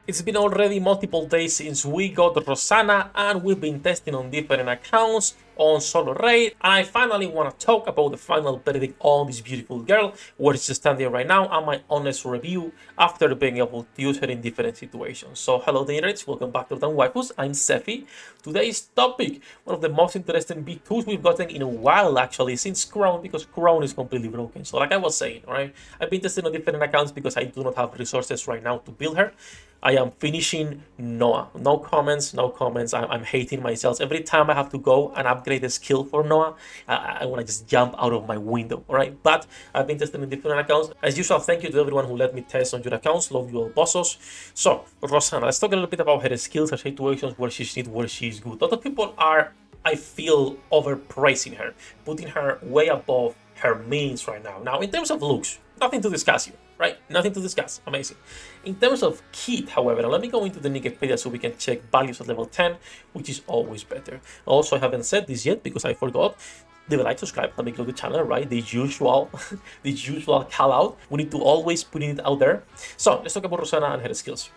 It's been already multiple days since we got Rosanna and we've been testing on different accounts on solo raid, and I finally want to talk about the final verdict on this beautiful girl, where she's standing right now, and my honest review after being able to use her in different situations. So hello nerds, welcome back to Waifus. I'm Sefhi. Today's topic, one of the most interesting B2s we've gotten in a while actually, since Crown, because Crown is completely broken. So like I was saying, right, I've been testing on different accounts because I do not have resources right now to build her. I am finishing Noah. No comments. I'm hating myself. Every time I have to go and upgrade a skill for Noah, I want to just jump out of my window, all right? But I've been testing in different accounts. As usual, thank you to everyone who let me test on your accounts. Love you all, bossos. So, Rosanna, let's talk a little bit about her skills, her situations, where she's need, where she's good. A lot of people are, I feel, overpraising her, putting her way above her means right now. Now, in terms of looks, nothing to discuss here, right? Nothing to discuss. Amazing. In terms of kit, however, let me go into the Wikipedia so we can check values at level 10, which is always better. Also, I haven't said this yet because I forgot. Leave a like, subscribe, let me grow the channel, right? The usual, the usual call out. We need to always put it out there. So let's talk about Rosanna and her skills.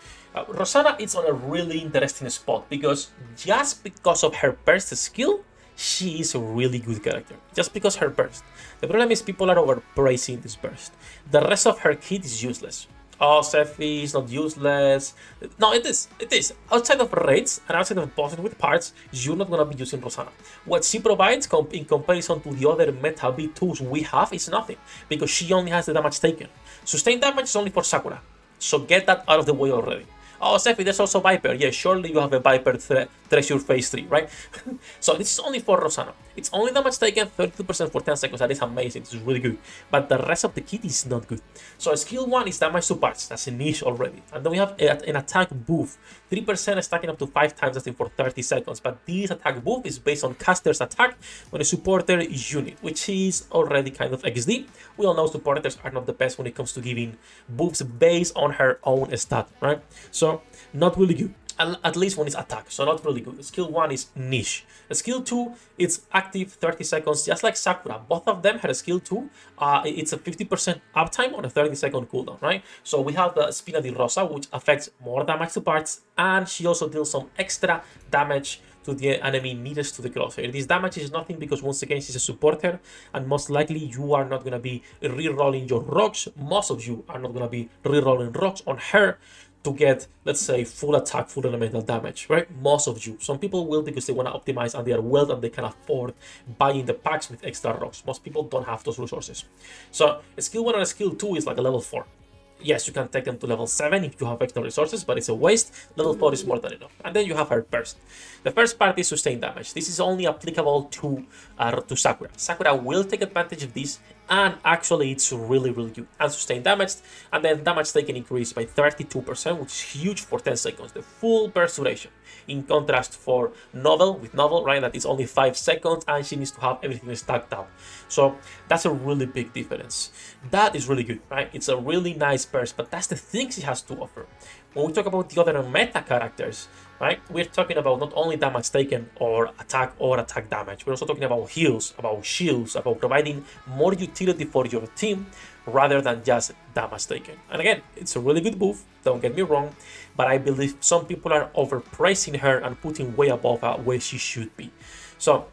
Rosanna is on a really interesting spot because just because of her burst skill, she is a really good character, just because her burst. The problem is people are overpraising this burst. The rest of her kit is useless. Oh, Sefhi is not useless. No, it is. It is. Outside of raids and outside of bosses with parts, you're not going to be using Rosanna. What she provides in comparison to the other meta B2s we have is nothing, because she only has the damage taken. Sustained damage is only for Sakura, so get that out of the way already. Oh, Sefhi, there's also Viper. Yeah, surely you have a Viper Treasure Phase 3, right? So this is only for Rosanna. It's only damage taken, 32% for 10 seconds. That is amazing. This is really good. But the rest of the kit is not good. So skill 1 is damage to parts. That's a niche already. And then we have an attack buff. 3% stacking up to 5 times lasting for 30 seconds. But this attack buff is based on caster's attack on a supporter unit, which is already kind of XD. We all know supporters are not the best when it comes to giving buffs based on her own stat, right? So not really good, at least when it's attack, so not really good. Skill 1 is niche. Skill 2, it's active 30 seconds, just like Sakura. Both of them had a skill 2. It's a 50% uptime on a 30-second cooldown, right? So we have the Spina di Rosa, which affects more damage to parts, and she also deals some extra damage to the enemy nearest to the crosshair. This damage is nothing because once again she's a supporter, and most likely you are not going to be re-rolling your rocks. Most of you are not going to be re-rolling rocks on her to get, let's say, full attack, full elemental damage, right? Most of you. Some people will because they want to optimize and they are wealth and they can afford buying the packs with extra rocks. Most people don't have those resources. So a skill 1 and a skill 2 is like a level 4. Yes, you can take them to level 7 if you have extra resources, but it's a waste. Level 4 is more than enough. And then you have her burst. The first part is sustained damage. This is only applicable to Sakura. Sakura will take advantage of this, and actually it's really good. And sustained damage, and then damage taken increased by 32%, which is huge for 10 seconds. The full burst duration. In contrast for Novel, right, that is only 5 seconds, and she needs to have everything stacked up. So that's a really big difference. That is really good, right? It's a really nice burst, but that's the things she has to offer. When we talk about the other meta characters, right, we're talking about not only damage taken or attack damage, we're also talking about heals, about shields, about providing more utility for your team rather than just damage taken. And again, it's a really good buff, don't get me wrong, but I believe some people are overpraising her and putting way above her where she should be. So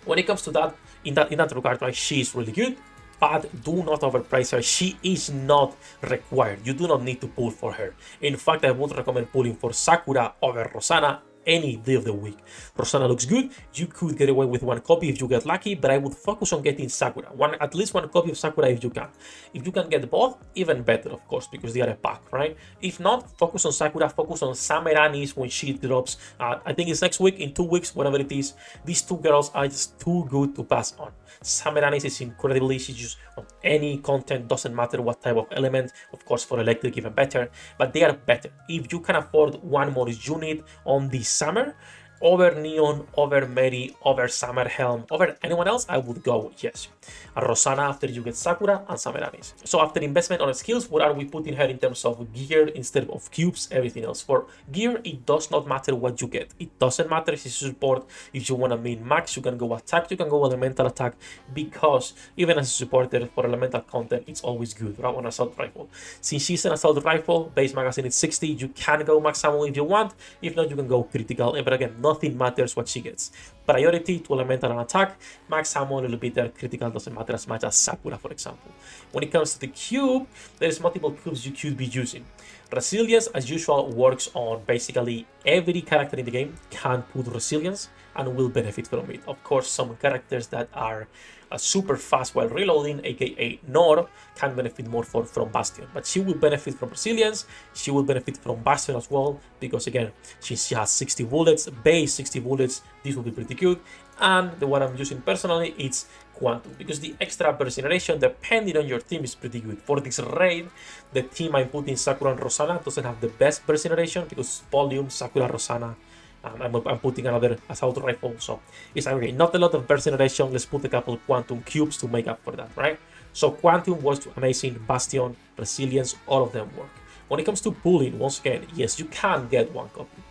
when it comes to that, in that regard, right, she is really good, but do not overpraise her. She is not required. You do not need to pull for her. In fact, I would recommend pulling for Sakura over Rosanna any day of the week. Rosanna looks good. You could get away with 1 copy if you get lucky, but I would focus on getting Sakura. At least one copy of Sakura if you can. If you can get both, even better, of course, because they are a pack, right? If not, focus on Sakura, focus on Sameranis when she drops. I think it's next week, in 2 weeks, whatever it is. These two girls are just too good to pass on. Sameranis is incredibly easy to use on any content, doesn't matter what type of element. Of course, for electric, even better, but they are better. If you can afford 1 more unit on this summer, Over Neon, over Mary, over Summer Helm, over anyone else, I would go yes. And Rosanna after you get Sakura and Summer Anis. So after investment on skills, what are we putting her in terms of gear instead of cubes, everything else? For gear, it does not matter what you get. It doesn't matter if you support, if you want to main max, you can go attack, you can go elemental attack, because even as a supporter for elemental content, it's always good, right? On assault rifle. Since she's an assault rifle, base magazine is 60, you can go max ammo if you want. If not, you can go critical. But again, nothing matters what she gets. Priority to elemental and attack, max ammo a little bit there, critical doesn't matter as much as Sakura, for example. When it comes to the cube, there's multiple cubes you could be using. Resilience, as usual, works on basically every character in the game can put resilience and will benefit from it. Of course, some characters that are super fast while reloading, aka Nor, can benefit more from Bastion. But she will benefit from resilience, she will benefit from Bastion as well, because again, she has 60 bullets, base 60 bullets, this will be pretty good. And the one I'm using personally, it's Quantum, because the extra burst generation, depending on your team, is pretty good. For this raid, the team I'm putting Sakura and Rosanna doesn't have the best burst generation, because volume, Sakura, Rosanna, I'm putting another assault rifle, so it's okay. Not a lot of burst generation, let's put a couple Quantum cubes to make up for that, right? So Quantum was amazing, Bastion, Resilience, all of them work. When it comes to pulling, once again, yes, you can get one copy.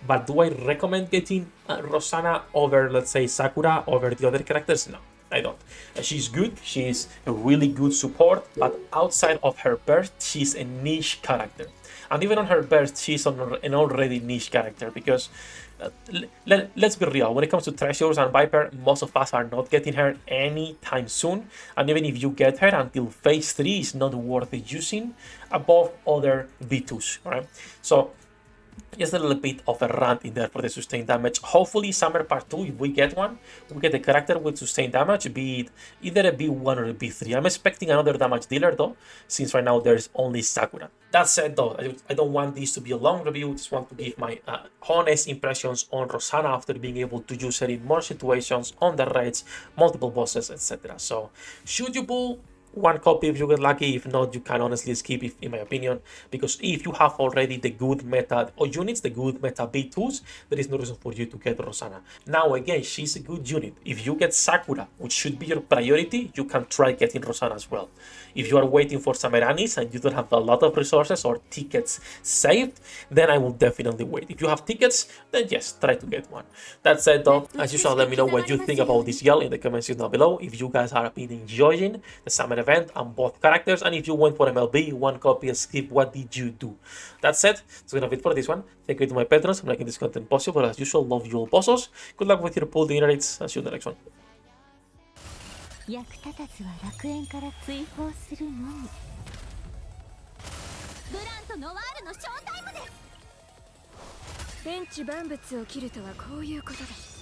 But do I recommend getting Rosanna over, let's say, Sakura over the other characters? No, I don't. She's good, she's a really good support, but outside of her burst, she's a niche character. And even on her burst, she's an already niche character, because let's be real, when it comes to Treasures and Viper, most of us are not getting her anytime soon. And even if you get her until phase 3, it's not worth using above other V2s, right? So just a little bit of a rant in there for the sustained damage. Hopefully Summer Part 2, if we get one, we get a character with sustained damage, be it either a B1 or a B3. I'm expecting another damage dealer though, since right now there's only Sakura. That said though, I don't want this to be a long review, just want to give my honest impressions on Rosanna after being able to use her in more situations, on the raids, multiple bosses, etc. So, should you pull one copy if you get lucky? If not, you can honestly skip it, in my opinion, because if you have already the good meta or units, the good meta B2s, there is no reason for you to get Rosanna. Now again, she's a good unit. If you get Sakura, which should be your priority, you can try getting Rosanna as well. If you are waiting for Sameranis and you don't have a lot of resources or tickets saved, then I will definitely wait. If you have tickets, then yes, try to get one. That said though, as usual, let me know what you think about this girl in the comments down below. If you guys have been enjoying the summer event and both characters, and if you went for MLB, one copy and skip, what did you do? That said, it's gonna be it for this one. Thank you to my patrons for making this content possible. As usual, love you all bosses. Good luck with your pull dinner rates. I'll see you in the next one. 役立たずは楽園から追放するのみ。ブランとノワールのショータイムです。天地万物を切るとはこういうことです。